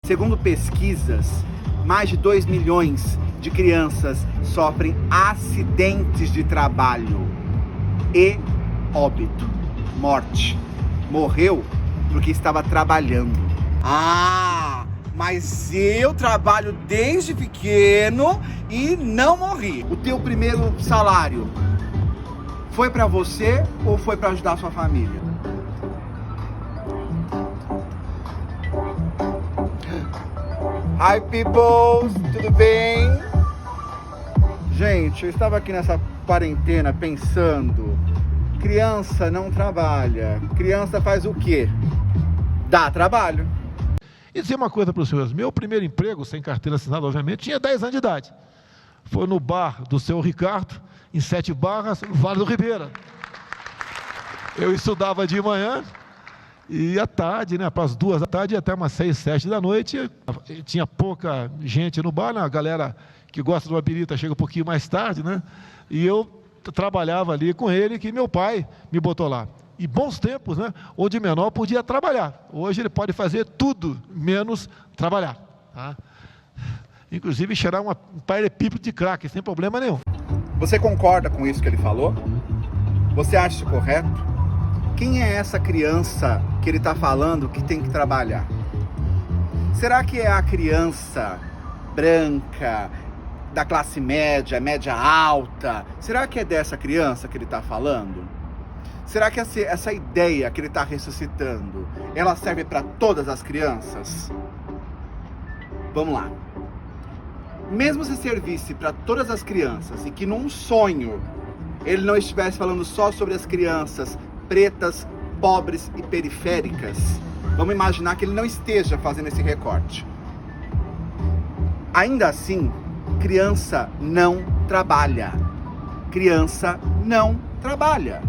Segundo pesquisas, mais de 2 milhões de crianças sofrem acidentes de trabalho e óbito, morte. Morreu porque estava trabalhando. Ah, mas eu trabalho desde pequeno e não morri. O teu primeiro salário foi para você ou foi para ajudar a sua família? Hi people, tudo bem? Gente, eu estava aqui nessa quarentena pensando, criança não trabalha, criança faz o quê? Dá trabalho. E dizer uma coisa para os senhores, meu primeiro emprego, sem carteira assinada, obviamente, tinha 10 anos de idade. Foi no bar do seu Ricardo, em 7 Barras, no Vale do Ribeira. Eu estudava de manhã e à tarde, né, para as 2 da tarde, até umas 6, 7 da noite, tinha pouca gente no bar, né, a galera que gosta de uma birita chega um pouquinho mais tarde, né, e eu trabalhava ali com ele, que meu pai me botou lá. E bons tempos, né, onde menor podia trabalhar. Hoje ele pode fazer tudo, menos trabalhar. Tá? Inclusive cheirar um paralelepípedo de crack, sem problema nenhum. Você concorda com isso que ele falou? Você acha isso correto? Quem é essa criança que ele está falando que tem que trabalhar? Será que é a criança branca, da classe média, média alta? Será que é dessa criança que ele está falando? Será que essa ideia que ele está ressuscitando, ela serve para todas as crianças? Vamos lá. Mesmo se servisse para todas as crianças e que num sonho ele não estivesse falando só sobre as crianças pretas, pobres e periféricas, vamos imaginar que ele não esteja fazendo esse recorte. Ainda assim, criança não trabalha. Criança não trabalha.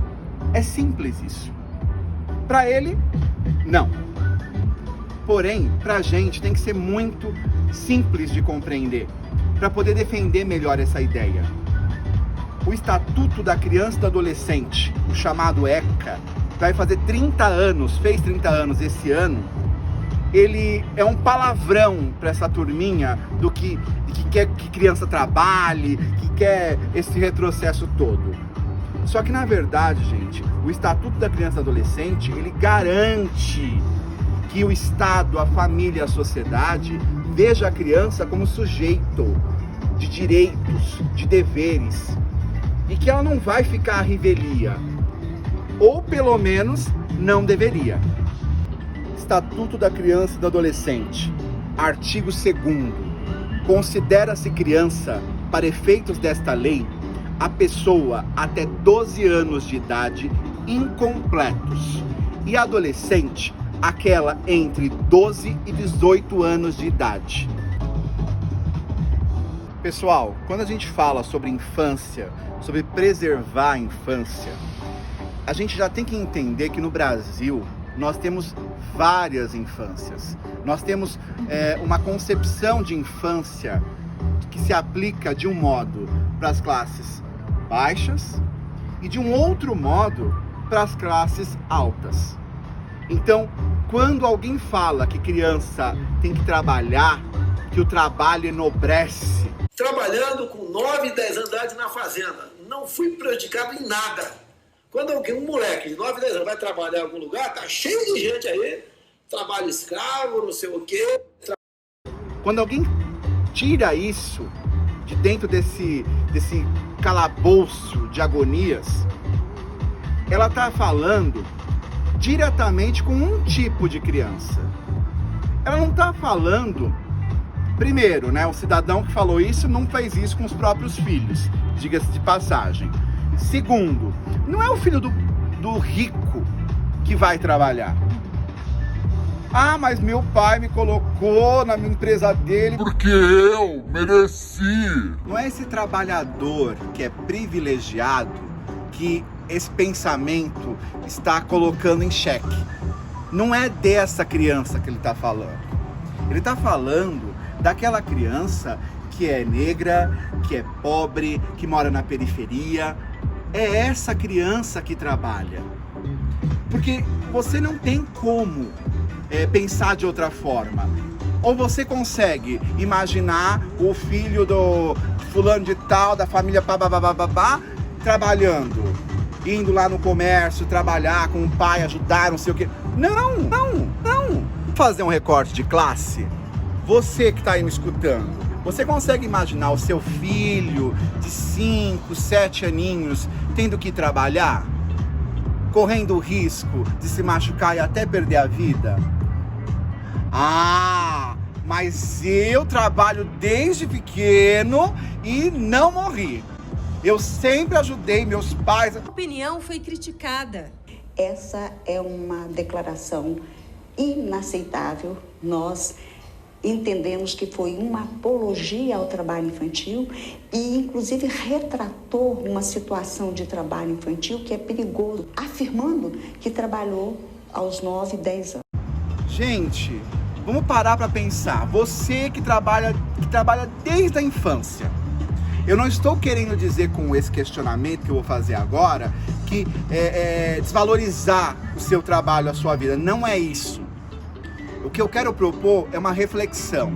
É simples isso. Para ele, não. Porém, para a gente tem que ser muito simples de compreender, para poder defender melhor essa ideia. O Estatuto da Criança e do Adolescente, o chamado ECA, vai fazer 30 anos, fez 30 anos esse ano. Ele é um palavrão para essa turminha do que quer que criança trabalhe, que quer esse retrocesso todo. Só que na verdade, gente, o Estatuto da Criança e Adolescente, ele garante que o Estado, a família, a sociedade veja a criança como sujeito de direitos, de deveres, e que ela não vai ficar à revelia, ou pelo menos não deveria. Estatuto da Criança e do Adolescente, artigo 2º, considera-se criança, para efeitos desta lei, a pessoa até 12 anos de idade incompletos, e adolescente, aquela entre 12 e 18 anos de idade. Pessoal, quando a gente fala sobre infância, sobre preservar a infância, a gente já tem que entender que no Brasil nós temos várias infâncias. Nós temos uma concepção de infância que se aplica de um modo para as classes baixas e de um outro modo para as classes altas. Então, quando alguém fala que criança tem que trabalhar, que o trabalho enobrece. Trabalhando com 9 e 10 anos de idade na fazenda, não fui prejudicado em nada. Quando um moleque de 9 e 10 anos vai trabalhar em algum lugar, tá cheio de gente aí, trabalho escravo, não sei o quê. Quando alguém tira isso de dentro desse calabouço de agonias, ela está falando diretamente com um tipo de criança. Ela não está falando, primeiro, né, o cidadão que falou isso não fez isso com os próprios filhos, diga-se de passagem. Segundo, não é o filho do rico que vai trabalhar. Ah, mas meu pai me colocou na minha empresa dele porque eu mereci. Não é esse trabalhador que é privilegiado que esse pensamento está colocando em xeque. Não é dessa criança que ele está falando. Ele está falando daquela criança que é negra, que é pobre, que mora na periferia. É essa criança que trabalha. Porque você não tem como pensar de outra forma. Ou você consegue imaginar o filho do fulano de tal, da família babá, trabalhando, indo lá no comércio, trabalhar com o pai, ajudar, não sei o quê? Não. Vamos fazer um recorte de classe? Você que está aí me escutando, você consegue imaginar o seu filho de 5, 7 aninhos tendo que trabalhar? Correndo o risco de se machucar e até perder a vida? Ah, mas eu trabalho desde pequeno e não morri. Eu sempre ajudei meus pais. A opinião foi criticada. Essa é uma declaração inaceitável. Nós entendemos que foi uma apologia ao trabalho infantil e, inclusive, retratou uma situação de trabalho infantil que é perigoso, afirmando que trabalhou aos 9, 10 anos. Gente, vamos parar para pensar. Você que trabalha desde a infância. Eu não estou querendo dizer com esse questionamento que eu vou fazer agora que desvalorizar o seu trabalho, a sua vida. Não é isso. O que eu quero propor é uma reflexão.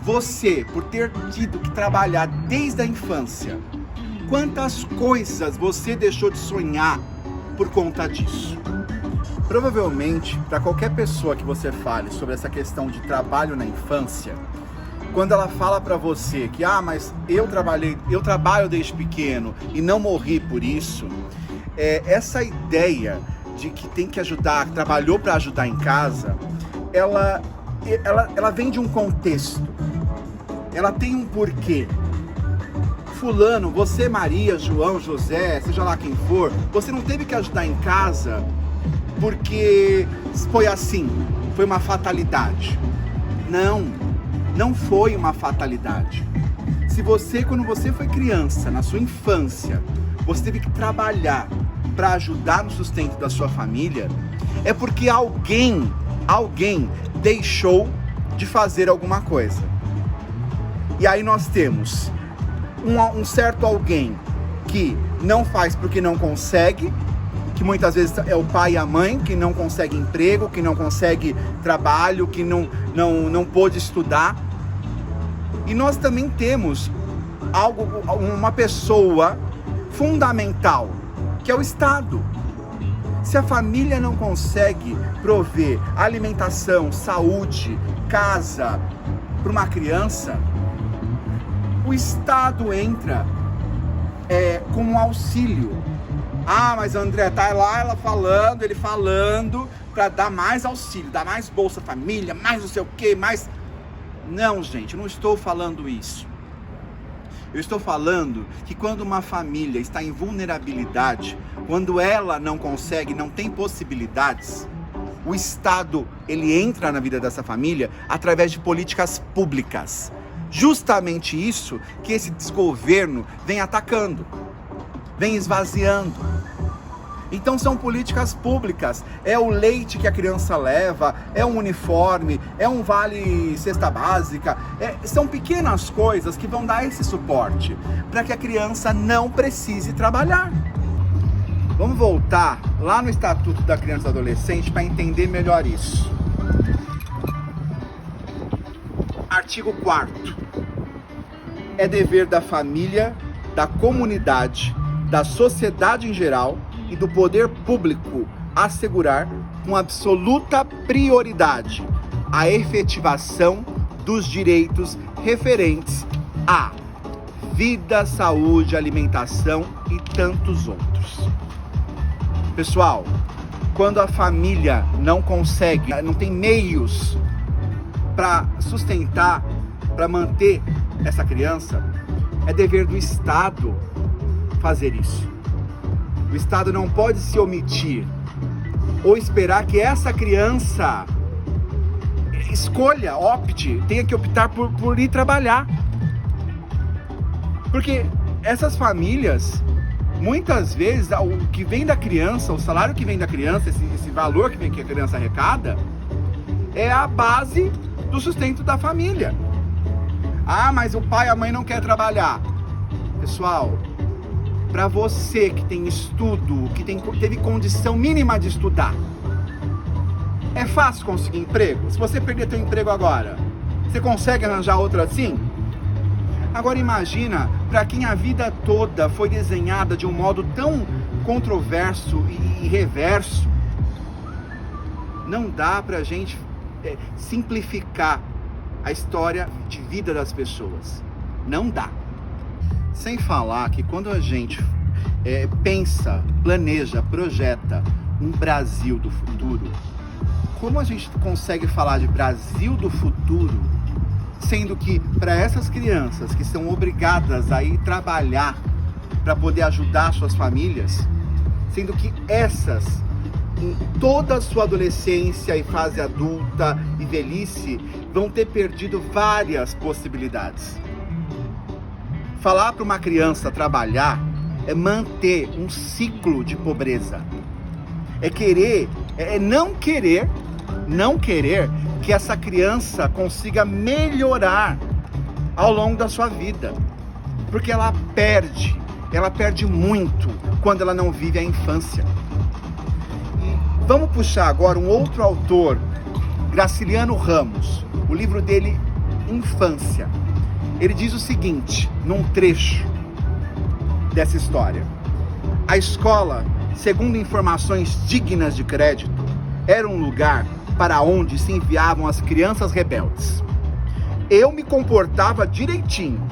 Você, por ter tido que trabalhar desde a infância, quantas coisas você deixou de sonhar por conta disso? Provavelmente, para qualquer pessoa que você fale sobre essa questão de trabalho na infância, quando ela fala para você que, mas eu trabalho desde pequeno e não morri por isso, essa ideia de que tem que ajudar, que trabalhou para ajudar em casa, ela vem de um contexto, ela tem um porquê. Fulano, você, Maria, João, José, seja lá quem for, você não teve que ajudar em casa porque foi assim, foi uma fatalidade. Não foi uma fatalidade. Se você, quando você foi criança, na sua infância, você teve que trabalhar para ajudar no sustento da sua família, é porque alguém deixou de fazer alguma coisa. E aí nós temos um certo alguém que não faz porque não consegue, que muitas vezes é o pai e a mãe, que não consegue emprego, que não consegue trabalho, que não pôde estudar. E nós também temos uma pessoa fundamental, que é o Estado. Se a família não consegue prover alimentação, saúde, casa para uma criança, o Estado entra como um auxílio. Mas André, tá lá ele falando para dar mais auxílio, dar mais Bolsa Família, mais não sei o que, mais... Não, gente, eu não estou falando isso. Eu estou falando que quando uma família está em vulnerabilidade, quando ela não consegue, não tem possibilidades, o Estado, ele entra na vida dessa família através de políticas públicas. Justamente isso que esse desgoverno vem atacando, vem esvaziando. Então são políticas públicas, é o leite que a criança leva, é um uniforme, é um vale cesta básica, são pequenas coisas que vão dar esse suporte para que a criança não precise trabalhar. Vamos voltar lá no Estatuto da Criança e do Adolescente para entender melhor isso. Artigo 4º. É dever da família, da comunidade, da sociedade em geral e do poder público assegurar com absoluta prioridade a efetivação dos direitos referentes à vida, saúde, alimentação e tantos outros. Pessoal, quando a família não consegue, não tem meios para sustentar, para manter essa criança, é dever do Estado fazer isso. O Estado não pode se omitir ou esperar que essa criança opte, tenha que optar por ir trabalhar. Porque essas famílias, muitas vezes, o que vem da criança, o salário que vem da criança, esse valor que a criança arrecada, é a base do sustento da família. Mas o pai e a mãe não querem trabalhar. Pessoal, para você que tem estudo, que teve condição mínima de estudar, é fácil conseguir emprego? Se você perder teu emprego agora, Você consegue arranjar outra assim? Agora imagina para quem a vida toda foi desenhada de um modo tão controverso e reverso. Não dá para a gente simplificar a história de vida das pessoas. Não dá. Sem falar que quando a gente pensa, planeja, projeta um Brasil do futuro, como a gente consegue falar de Brasil do futuro, sendo que para essas crianças que são obrigadas a ir trabalhar para poder ajudar suas famílias, sendo que essas, em toda a sua adolescência e fase adulta e velhice, vão ter perdido várias possibilidades. Falar para uma criança trabalhar é manter um ciclo de pobreza. É não querer que essa criança consiga melhorar ao longo da sua vida. Porque ela perde muito quando ela não vive a infância. E vamos puxar agora um outro autor, Graciliano Ramos, o livro dele, Infância. Ele diz o seguinte, num trecho dessa história: a escola, segundo informações dignas de crédito, era um lugar para onde se enviavam as crianças rebeldes. Eu me comportava direitinho,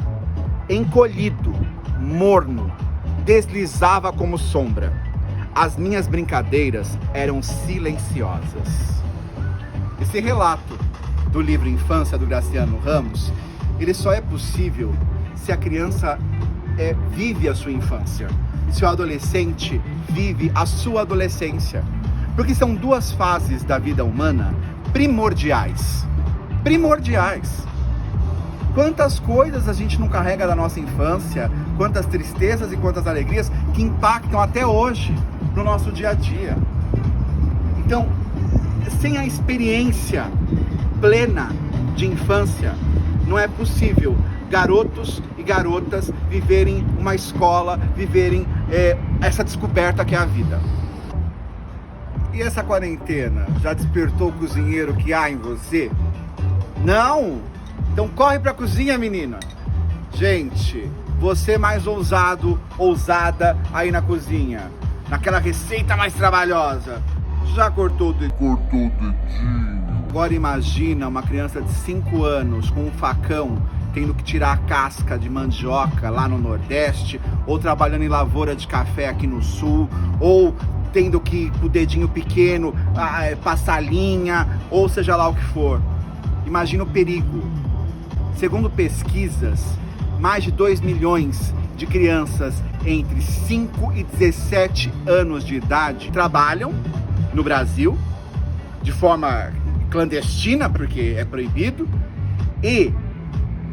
encolhido, morno, deslizava como sombra. As minhas brincadeiras eram silenciosas. Esse relato do livro Infância, do Graciliano Ramos, ele só é possível se a criança vive a sua infância, se o adolescente vive a sua adolescência. Porque são duas fases da vida humana primordiais. Quantas coisas a gente não carrega da nossa infância, quantas tristezas e quantas alegrias que impactam até hoje no nosso dia a dia. Então, sem a experiência plena de infância, não é possível garotos e garotas viverem uma escola, viverem essa descoberta que é a vida. E essa quarentena já despertou o cozinheiro que há em você? Não? Então corre pra cozinha, menina. Gente, você mais ousado, ousada aí na cozinha, naquela receita mais trabalhosa, já cortou o dedinho? Agora imagina uma criança de 5 anos com um facão tendo que tirar a casca de mandioca lá no Nordeste, ou trabalhando em lavoura de café aqui no Sul, ou tendo que, com o dedinho pequeno, passar linha, ou seja lá o que for. Imagina o perigo. Segundo pesquisas, mais de 2 milhões de crianças entre 5 e 17 anos de idade trabalham no Brasil, de forma clandestina, porque é proibido, e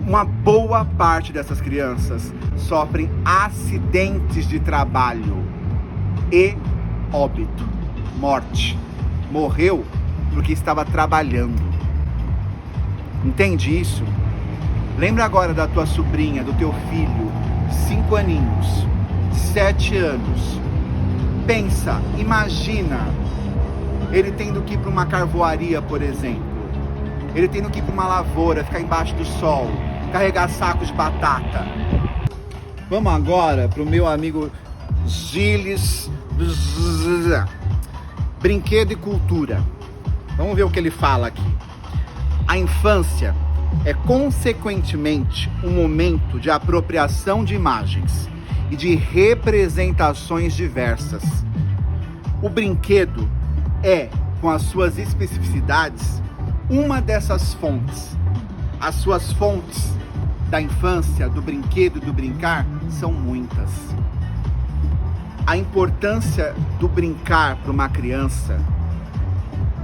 uma boa parte dessas crianças sofrem acidentes de trabalho e óbito, morte. Morreu porque estava trabalhando. Entende isso? Lembra agora da tua sobrinha, do teu filho, 5 aninhos, 7 anos. Pensa, imagina ele tendo que ir para uma carvoaria, por exemplo. Ele tendo que ir para uma lavoura, ficar embaixo do sol, carregar sacos de batata. Vamos agora para o meu amigo Gilles. Brinquedo e cultura. Vamos ver o que ele fala aqui. A infância é consequentemente um momento de apropriação de imagens e de representações diversas. O brinquedo é, com as suas especificidades, uma dessas fontes. As suas fontes da infância, do brinquedo e do brincar são muitas. A importância do brincar para uma criança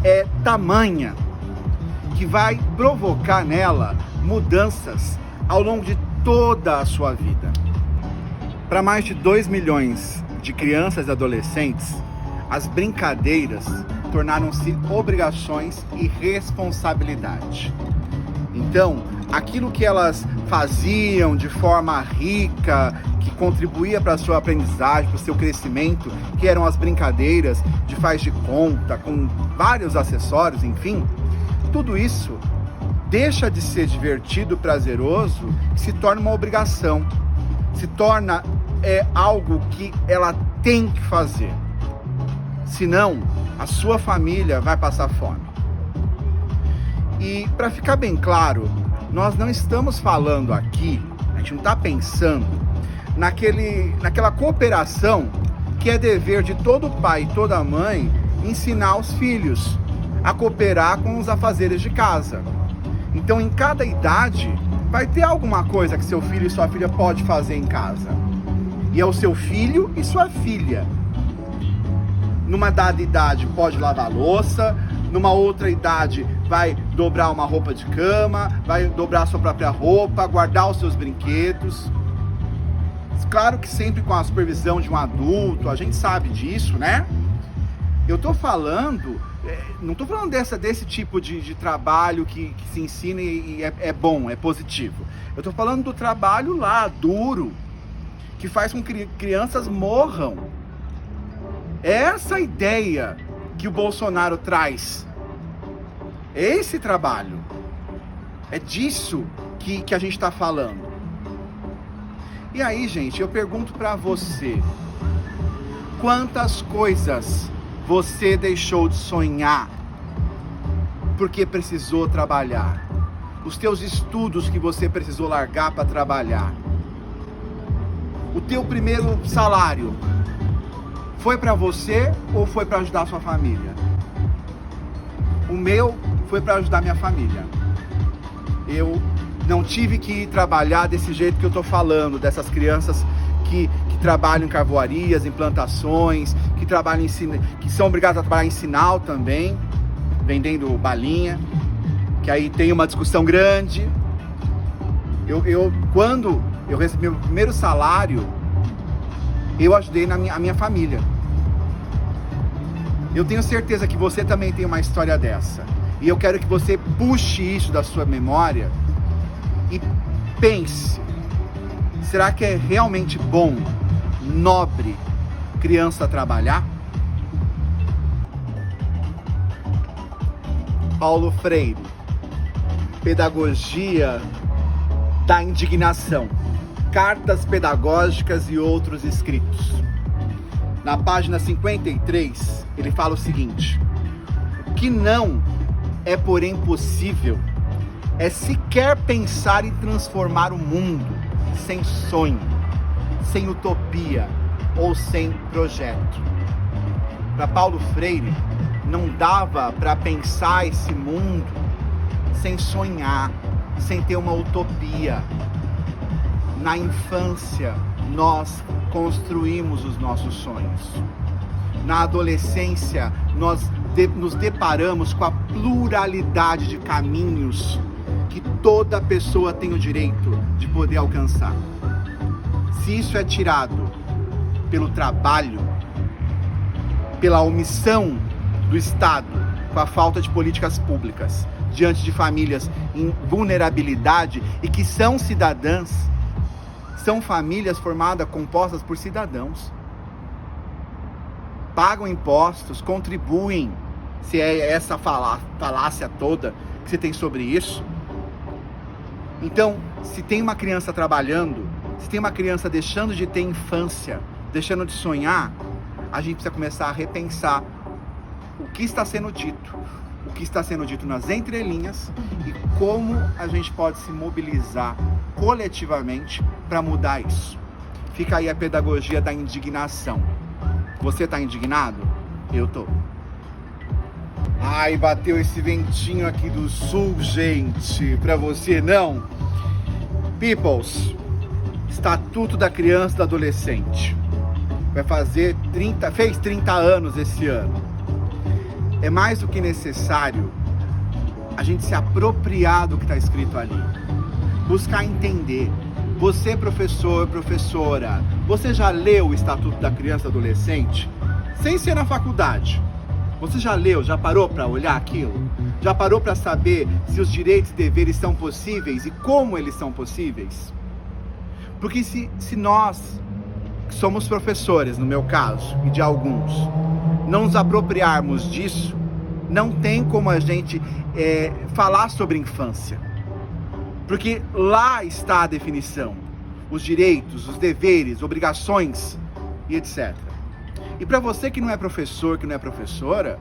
é tamanha que vai provocar nela mudanças ao longo de toda a sua vida. Para mais de 2 milhões de crianças e adolescentes, as brincadeiras tornaram-se obrigações e responsabilidade. Então, aquilo que elas faziam de forma rica, que contribuía para a sua aprendizagem, para o seu crescimento, que eram as brincadeiras de faz de conta, com vários acessórios, enfim, tudo isso deixa de ser divertido, prazeroso, e se torna uma obrigação, se torna algo que ela tem que fazer. Senão, a sua família vai passar fome. E para ficar bem claro, nós não estamos falando aqui, a gente não está pensando naquela cooperação que é dever de todo pai e toda mãe ensinar os filhos a cooperar com os afazeres de casa. Então, em cada idade, vai ter alguma coisa que seu filho e sua filha pode fazer em casa. E é o seu filho e sua filha. Numa dada idade pode lavar a louça, numa outra idade vai dobrar uma roupa de cama, vai dobrar a sua própria roupa, guardar os seus brinquedos. Claro que sempre com a supervisão de um adulto, a gente sabe disso, né? Eu tô falando, não tô falando desse tipo de trabalho que se ensina e é bom, é positivo. Eu tô falando do trabalho lá, duro, que faz com que crianças morram. É essa ideia que o Bolsonaro traz. É esse trabalho. É disso que a gente está falando. E aí, gente, eu pergunto para você: quantas coisas você deixou de sonhar porque precisou trabalhar? Os teus estudos que você precisou largar para trabalhar? O teu primeiro salário foi para você ou foi para ajudar a sua família? O meu foi para ajudar minha família. Eu não tive que ir trabalhar desse jeito que eu estou falando, dessas crianças que trabalham em carvoarias, em plantações, que são obrigadas a trabalhar em sinal também, vendendo balinha, que aí tem uma discussão grande. Quando eu recebi meu primeiro salário, eu ajudei a minha família. Eu tenho certeza que você também tem uma história dessa. E eu quero que você puxe isso da sua memória e pense: será que é realmente bom, nobre, criança trabalhar? Paulo Freire, Pedagogia da Indignação, Cartas Pedagógicas e Outros Escritos. Na página 53, ele fala o seguinte: o que não é, porém, possível é sequer pensar em transformar o mundo sem sonho, sem utopia ou sem projeto. Para Paulo Freire, não dava para pensar esse mundo sem sonhar, sem ter uma utopia. Na infância, nós construímos os nossos sonhos. Na adolescência, nós nos deparamos com a pluralidade de caminhos que toda pessoa tem o direito de poder alcançar. Se isso é tirado pelo trabalho, pela omissão do Estado, com a falta de políticas públicas, diante de famílias em vulnerabilidade e que são cidadãs, são famílias compostas por cidadãos. Pagam impostos, contribuem, se é essa falácia toda que você tem sobre isso. Então, se tem uma criança trabalhando, se tem uma criança deixando de ter infância, deixando de sonhar, a gente precisa começar a repensar o que está sendo dito nas entrelinhas e como a gente pode se mobilizar coletivamente para mudar isso. Fica aí a pedagogia da indignação. Você está indignado? Eu tô. Ai, bateu esse ventinho aqui do sul, gente. Para você não? Peoples, Estatuto da Criança e do Adolescente. Fez 30 anos esse ano. É mais do que necessário a gente se apropriar do que está escrito ali. Buscar entender. Você, professor, professora, você já leu o Estatuto da Criança e Adolescente? Sem ser na faculdade. Você já leu, já parou para olhar aquilo? Já parou para saber se os direitos e deveres são possíveis e como eles são possíveis? Porque se nós, que somos professores, no meu caso, e de alguns, não nos apropriarmos disso, não tem como a gente falar sobre infância. Porque lá está a definição, os direitos, os deveres, obrigações e etc. E para você que não é professor, que não é professora,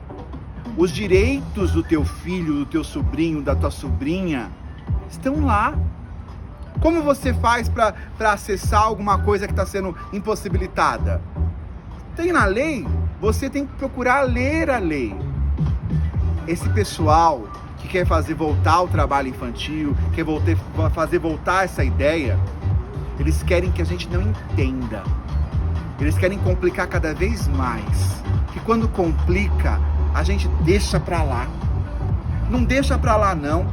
os direitos do teu filho, do teu sobrinho, da tua sobrinha, estão lá. Como você faz para acessar alguma coisa que está sendo impossibilitada? Tem na lei, você tem que procurar ler a lei. Esse pessoal que quer fazer voltar o trabalho infantil, quer fazer voltar essa ideia, eles querem que a gente não entenda. Eles querem complicar cada vez mais. Que quando complica, a gente deixa pra lá. Não deixa pra lá não.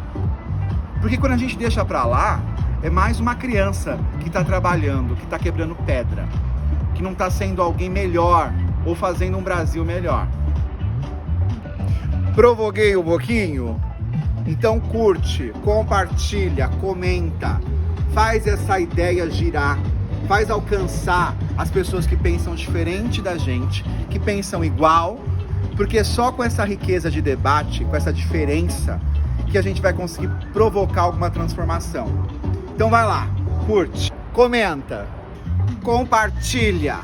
Porque quando a gente deixa pra lá, é mais uma criança que está trabalhando, que está quebrando pedra, que não está sendo alguém melhor ou fazendo um Brasil melhor. Provoquei um pouquinho? Então curte, compartilha, comenta, faz essa ideia girar, faz alcançar as pessoas que pensam diferente da gente, que pensam igual, porque só com essa riqueza de debate, com essa diferença, que a gente vai conseguir provocar alguma transformação. Então vai lá, curte, comenta, compartilha.